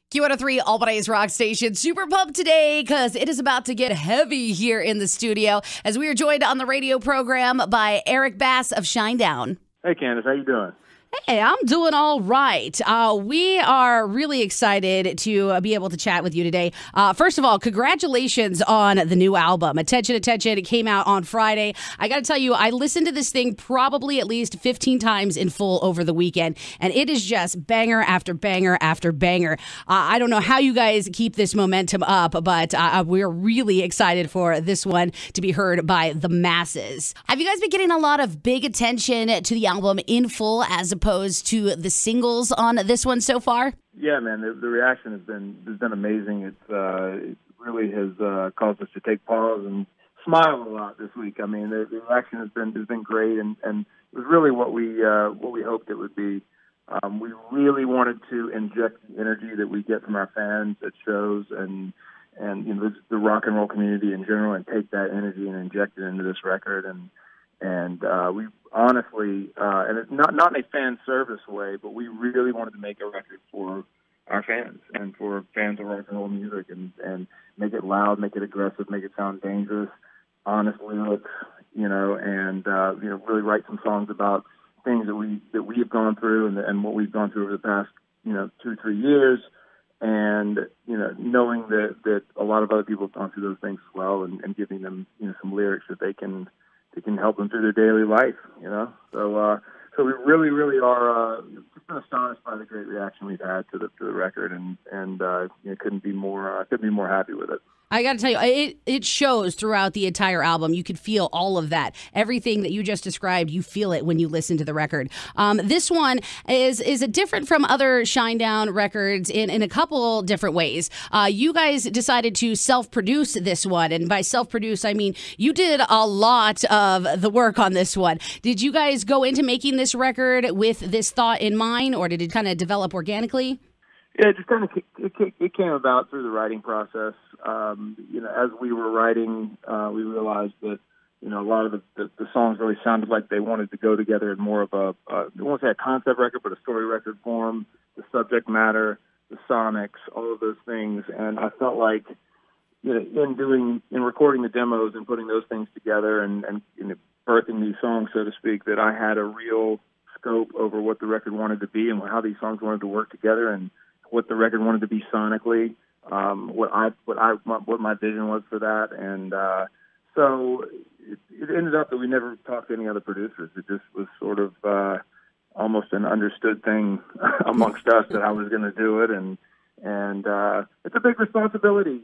Q103, Albany's rock station. Super pumped today because it is about to get heavy here in the studio as we are joined on the radio program by Eric Bass of Shinedown. Hey, Candace, how you doing? Hey, I'm doing all right. We are really excited to be able to chat with you today. First of all, congratulations on the new album. Attention, Attention. It came out on Friday. I got to tell you, I listened to this thing probably at least 15 times in full over the weekend, and it is just banger after banger after banger. I don't know how you guys keep this momentum up, but we're really excited for this one to be heard by the masses. Have you guys been getting a lot of big attention to the album in full as opposed to the singles on this one so far? Yeah, man, the reaction has been amazing. It really has caused us to take pause and smile a lot this week. I mean, the reaction has been great, and it was really what we hoped it would be. We really wanted to inject the energy that we get from our fans at shows and you know the rock and roll community in general, and take that energy and inject it into this record. And we honestly, and it's not in a fan service way, but we really wanted to make a record for our fans and for fans of rock and roll music, and make it loud, make it aggressive, make it sound dangerous, honest lyrics, and really write some songs about things that we have gone through and what we've gone through over the past 2-3 years, and knowing that a lot of other people have gone through those things as well, and giving them some lyrics that they can help them through their daily life, So we really are just been astonished by the great reaction we've had to the record, and couldn't be more happy with it. I got to tell you, it shows throughout the entire album. You could feel all of that. Everything that you just described, you feel it when you listen to the record. This one is different from other Shinedown records in a couple different ways. You guys decided to self-produce this one, and by self-produce, I mean you did a lot of the work on this one. Did you guys go into making this record with this thought in mind, or did it kind of develop organically? Yeah, it just kind of it came about through the writing process. As we were writing, we realized that a lot of the songs really sounded like they wanted to go together in more of I won't say a concept record, but a story record form. The subject matter, the sonics, all of those things, and I felt like in recording the demos and putting those things together and birthing these songs, so to speak, that I had a real scope over what the record wanted to be and how these songs wanted to work together, and what the record wanted to be sonically, what my vision was for that, and so it ended up that we never talked to any other producers. It just was sort of almost an understood thing amongst us that I was going to do it, and it's a big responsibility,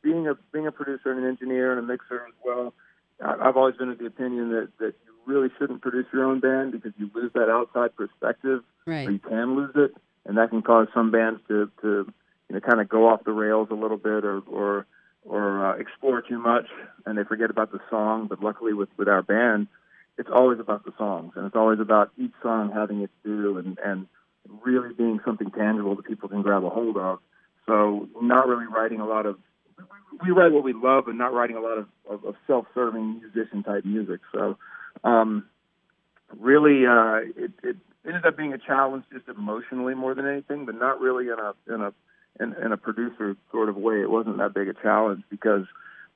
being a producer and an engineer and a mixer as well. I've always been of the opinion that you really shouldn't produce your own band because you lose that outside perspective, right. Or you can lose it. And that can cause some bands to kind of go off the rails a little bit or explore too much, and they forget about the song. But luckily with our band, it's always about the songs, and it's always about each song having its due and really being something tangible that people can grab a hold of. So not really writing a lot of – we write what we love, and not writing a lot of self-serving musician-type music. So really it ended up being a challenge just emotionally more than anything, but not really in a producer sort of way. It wasn't that big a challenge because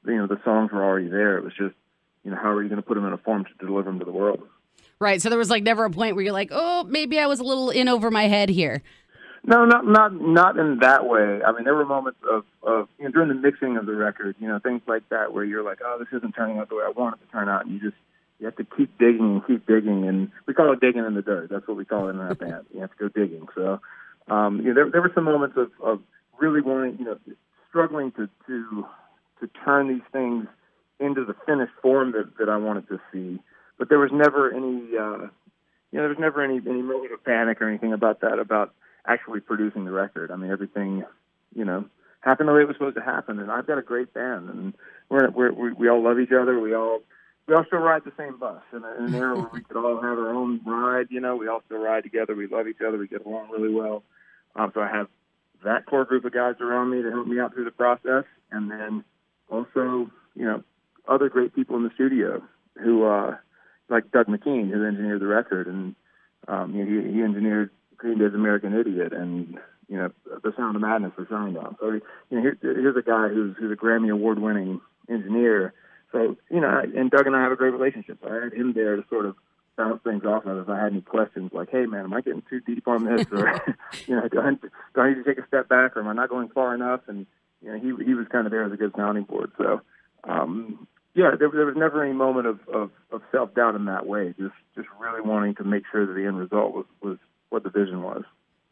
the songs were already there. It was just how are you going to put them in a form to deliver them to the world? Right. So there was never a point where you're like, oh, maybe I was a little in over my head here. No, not in that way. I mean, there were moments of during the mixing of the record, things like that where you're like, oh, this isn't turning out the way I want it to turn out, and you have to keep digging, and we call it digging in the dirt. That's what we call it in our band. You have to go digging. So, there were some moments of really wanting, struggling to turn these things into the finished form that I wanted to see. But there was never any, any moment of panic or anything about that, about actually producing the record. I mean, everything, happened the way it was supposed to happen. And I've got a great band, and we all love each other. We all still ride the same bus. In an era where we could all have our own ride, we all still ride together. We love each other. We get along really well. So I have that core group of guys around me to help me out through the process. And then also, other great people in the studio who, like Doug McKean, who engineered the record. And he engineered Green Day's American Idiot. And the Sound of Madness for Shinedown. So, here's a guy who's a Grammy Award-winning engineer. So, and Doug and I have a great relationship. So I had him there to sort of bounce things off of if I had any questions like, hey, man, am I getting too deep on this? Or, do I need to take a step back, or am I not going far enough? And, he was kind of there as a good sounding board. So, there was never any moment of self-doubt in that way, just really wanting to make sure that the end result was what the vision was.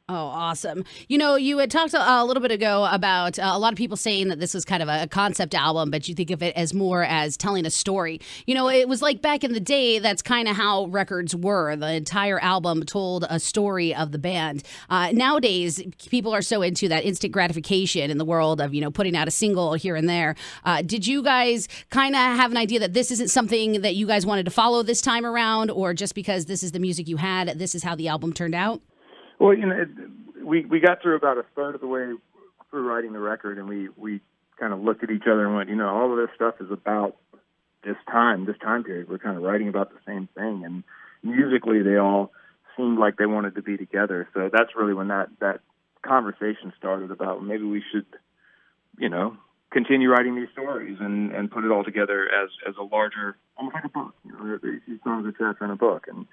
Oh, awesome. You had talked a little bit ago about a lot of people saying that this was kind of a concept album, but you think of it as more as telling a story. It was like back in the day, that's kind of how records were. The entire album told a story of the band. Nowadays, people are so into that instant gratification in the world of, putting out a single here and there. Did you guys kind of have an idea that this isn't something that you guys wanted to follow this time around, or just because this is the music you had, this is how the album turned out? Well, we got through about a third of the way through writing the record, and we kind of looked at each other and went, all of this stuff is about this time period. We're kind of writing about the same thing, and musically they all seemed like they wanted to be together. So that's really when that conversation started about maybe we should, continue writing these stories and put it all together as a larger, almost like a book. These songs are chapter in a book, and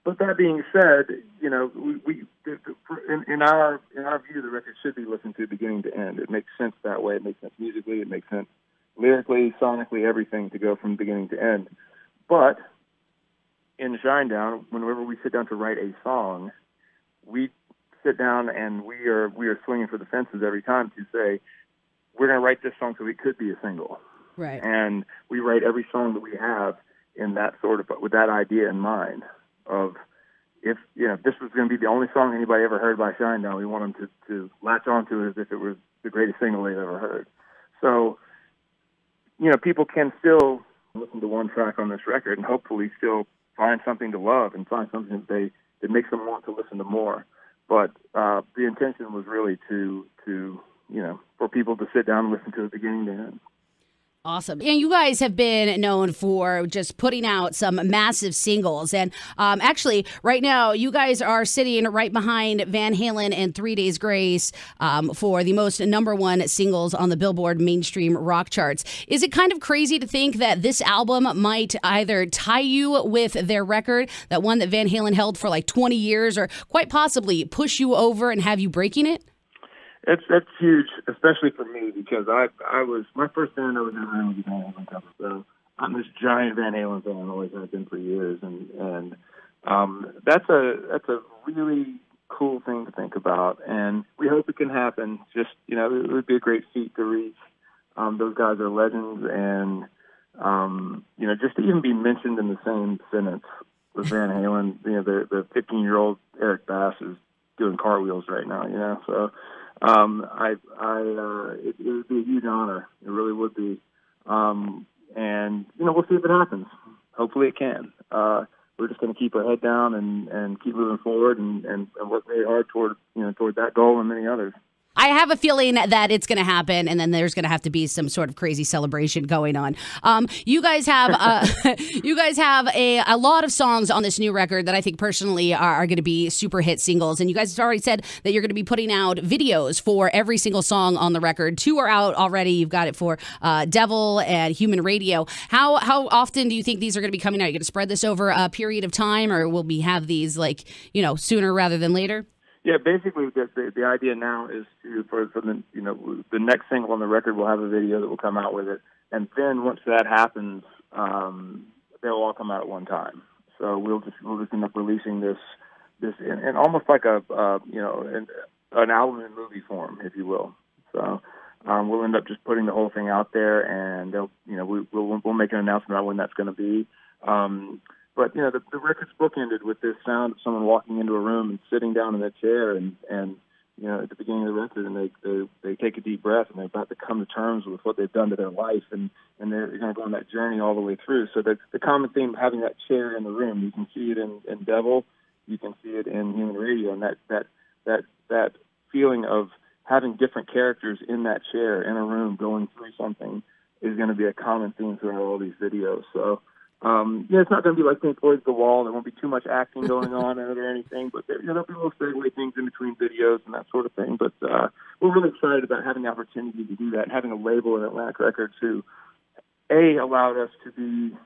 but that being said, we in our view, the record should be listened to beginning to end. It makes sense that way. It makes sense musically. It makes sense lyrically, sonically, everything to go from beginning to end. But in Shinedown, whenever we sit down to write a song, we sit down and we are swinging for the fences every time to say we're going to write this song so it could be a single. Right. And we write every song that we have in that sort of with that idea in mind. Of if this was going to be the only song anybody ever heard by Shinedown, we want them to latch onto it as if it was the greatest single they've ever heard. So, people can still listen to one track on this record and hopefully still find something to love and find something that makes them want to listen to more. But the intention was really to for people to sit down and listen to it beginning to end. Awesome. And you guys have been known for just putting out some massive singles. And actually, right now, you guys are sitting right behind Van Halen and 3 Days Grace for the most #1 singles on the Billboard mainstream rock charts. Is it kind of crazy to think that this album might either tie you with their record, that one that Van Halen held for like 20 years, or quite possibly push you over and have you breaking it? That's huge, especially for me, because I was my first band I was in was Van Halen cover. So I'm this giant Van Halen fan, always have been for years, and that's a really cool thing to think about, and we hope it can happen. Just it would be a great feat to reach. Those guys are legends, and just to even be mentioned in the same sentence with Van Halen, the 15-year-old Eric Bass is doing cartwheels right now, so. It would be a huge honor. It really would be. And we'll see if it happens. Hopefully it can. We're just going to keep our head down and keep moving forward and work very hard toward that goal and many others. I have a feeling that it's going to happen, and then there's going to have to be some sort of crazy celebration going on. You guys have a lot of songs on this new record that I think personally are going to be super hit singles. And you guys have already said that you're going to be putting out videos for every single song on the record. 2 are out already. You've got it for Devil and Human Radio. How often do you think these are going to be coming out? Are you going to spread this over a period of time, or will we have these sooner rather than later? Yeah, basically the idea now is for the next single on the record, we'll have a video that will come out with it, and then once that happens, they'll all come out at one time. So we'll just end up releasing this in almost like an album in movie form, if you will. So we'll end up just putting the whole thing out there, and we'll make an announcement about when that's going to be. But the record's bookended with this sound of someone walking into a room and sitting down in a chair, and at the beginning of the record, and they take a deep breath, and they're about to come to terms with what they've done to their life, and they're going to go on that journey all the way through. So the common theme of having that chair in the room, you can see it in Devil, you can see it in Human Radio, and that feeling of having different characters in that chair in a room going through something is going to be a common theme throughout all these videos. So it's not going to be like Pink Floyd's The Wall. There won't be too much acting going on in it or anything, but there'll be little segue things in between videos and that sort of thing. But we're really excited about having the opportunity to do that and having a label in Atlantic Records who, allowed us to be,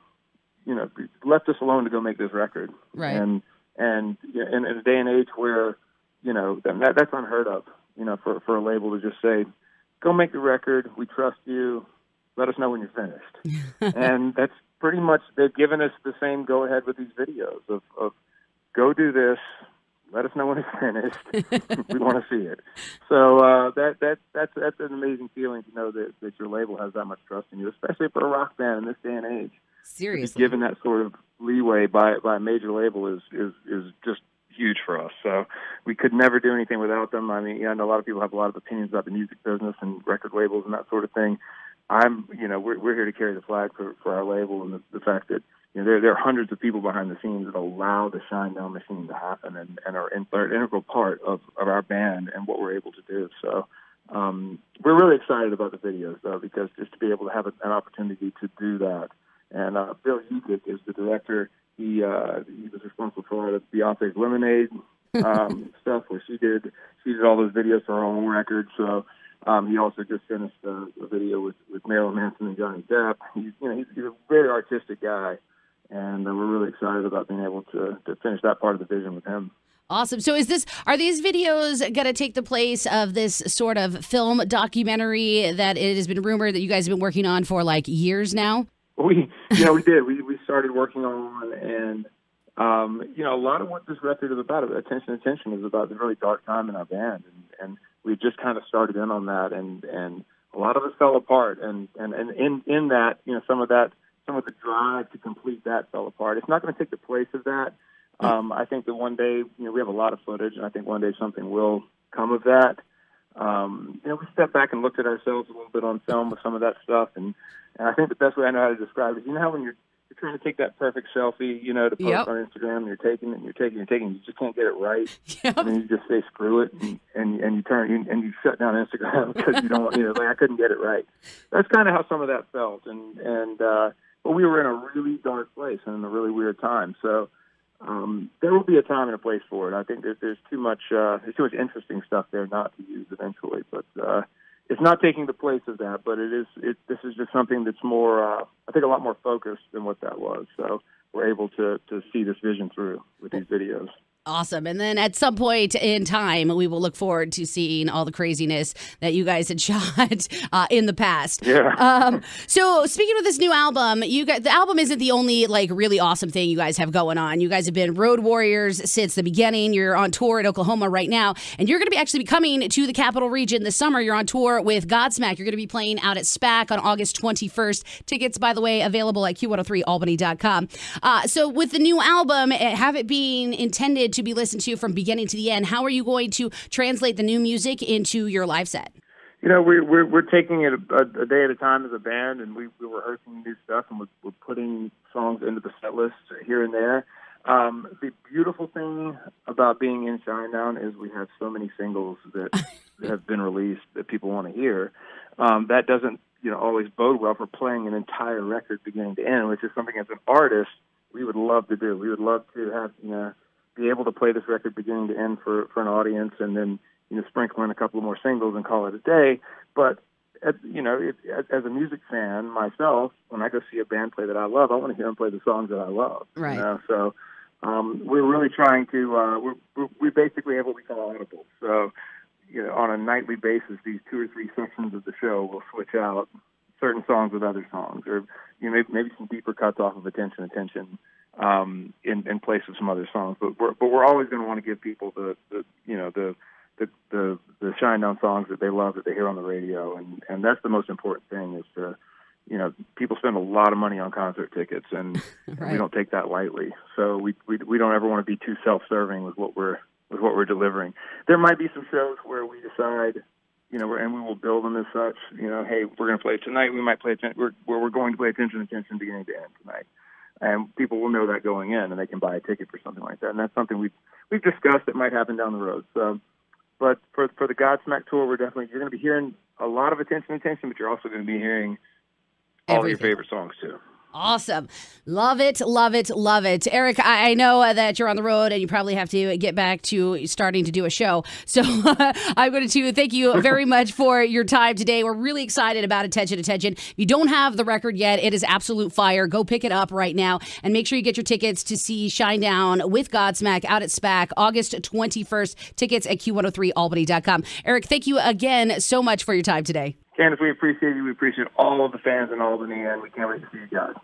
left us alone to go make this record. Right. And in a day and age where, that's unheard of, for a label to just say, go make the record, we trust you, let us know when you're finished. And that's pretty much, they've given us the same go-ahead with these videos of go do this, let us know when it's finished, we want to see it. So that's an amazing feeling to know that your label has that much trust in you, especially for a rock band in this day and age. Seriously. Given that sort of leeway by a major label is just huge for us. So we could never do anything without them. I mean, I know a lot of people have a lot of opinions about the music business and record labels and that sort of thing. We're here to carry the flag for our label, and the fact that there are hundreds of people behind the scenes that allow the Shinedown machine to happen and are an integral part of our band and what we're able to do. So we're really excited about the videos, though, because just to be able to have an opportunity to do that. And Bill Ukick is the director. He was responsible for all of Beyonce's Lemonade stuff, where she did all those videos for her own record. So he also just finished a video with Marilyn Manson and Johnny Depp. He's a very artistic guy, and we're really excited about being able to finish that part of the vision with him. Awesome. So are these videos going to take the place of this sort of film documentary that it has been rumored that you guys have been working on for like years now? We did. We started working on, and a lot of what this record is about, Attention, is about the really dark time in our band, and we just kind of started in on that, and a lot of us fell apart, and in that, some of the drive to complete that fell apart. It's not going to take the place of that. I think that one day, we have a lot of footage, and I think one day something will come of that. We stepped back and looked at ourselves a little bit on film with some of that stuff, and I think the best way I know how to describe it is, how when you're trying to take that perfect selfie, to post on Instagram, and you're taking, you just can't get it right. Yep. And then you just say screw it, and you shut down Instagram because you don't want, I couldn't get it right. That's kind of how some of that felt, but we were in a really dark place and in a really weird time. So there will be a time and a place for it. I think there's too much interesting stuff there not to use eventually, but it's not taking the place of that. But this is just something that's more, I think, a lot more focused than what that was. So we're able to see this vision through with these videos. Awesome. And then at some point in time, we will look forward to seeing all the craziness that you guys had shot in the past. Yeah. So speaking of this new album, the album isn't the only really awesome thing you guys have going on. You guys have been road warriors since the beginning. You're on tour in Oklahoma right now, and you're going to be actually coming to the Capital Region this summer. You're on tour with Godsmack. You're going to be playing out at SPAC on August 21st. Tickets, by the way, available at Q103 albany.com. So with the new album, have it being intended to be listened to from beginning to the end, how are you going to translate the new music into your live set? We're taking it a day at a time as a band, and we're rehearsing new stuff, and we're putting songs into the set list here and there. The beautiful thing about being in Shinedown is we have so many singles that have been released that people want to hear. That doesn't always bode well for playing an entire record beginning to end, which is something as an artist we would love to do. We would love to have be able to play this record beginning to end for an audience, and then sprinkle in a couple of more singles and call it a day. But as a music fan myself, when I go see a band play that I love, I want to hear them play the songs that I love. Right. So we're really trying to. We basically have what we call audibles. So on a nightly basis, these 2 or 3 sections of the show will switch out certain songs with other songs, or maybe some deeper cuts off of Attention. In place of some other songs, but we're always going to want to give people the Shinedown songs that they love, that they hear on the radio, and that's the most important thing. Is to people spend a lot of money on concert tickets, and right. We don't take that lightly. So we don't ever want to be too self-serving with what we're delivering. There might be some shows where we decide, and we will build them as such. Hey, we're going to play tonight. We might play we're going to play Attention beginning to end tonight. And people will know that going in, and they can buy a ticket for something like that. And that's something we've discussed that might happen down the road. So, but for the Godsmack tour, you're going to be hearing a lot of Attention, but you're also going to be hearing all your favorite songs too. Awesome. Love it, love it, love it. Eric, I know that you're on the road and you probably have to get back to starting to do a show. So I'm going to thank you very much for your time today. We're really excited about Attention. If you don't have the record yet, it is absolute fire. Go pick it up right now and make sure you get your tickets to see Shinedown with Godsmack out at SPAC August 21st. Tickets at Q103albany.com. Eric, thank you again so much for your time today. Candace, we appreciate you. We appreciate all of the fans in Albany, and we can't wait to see you guys.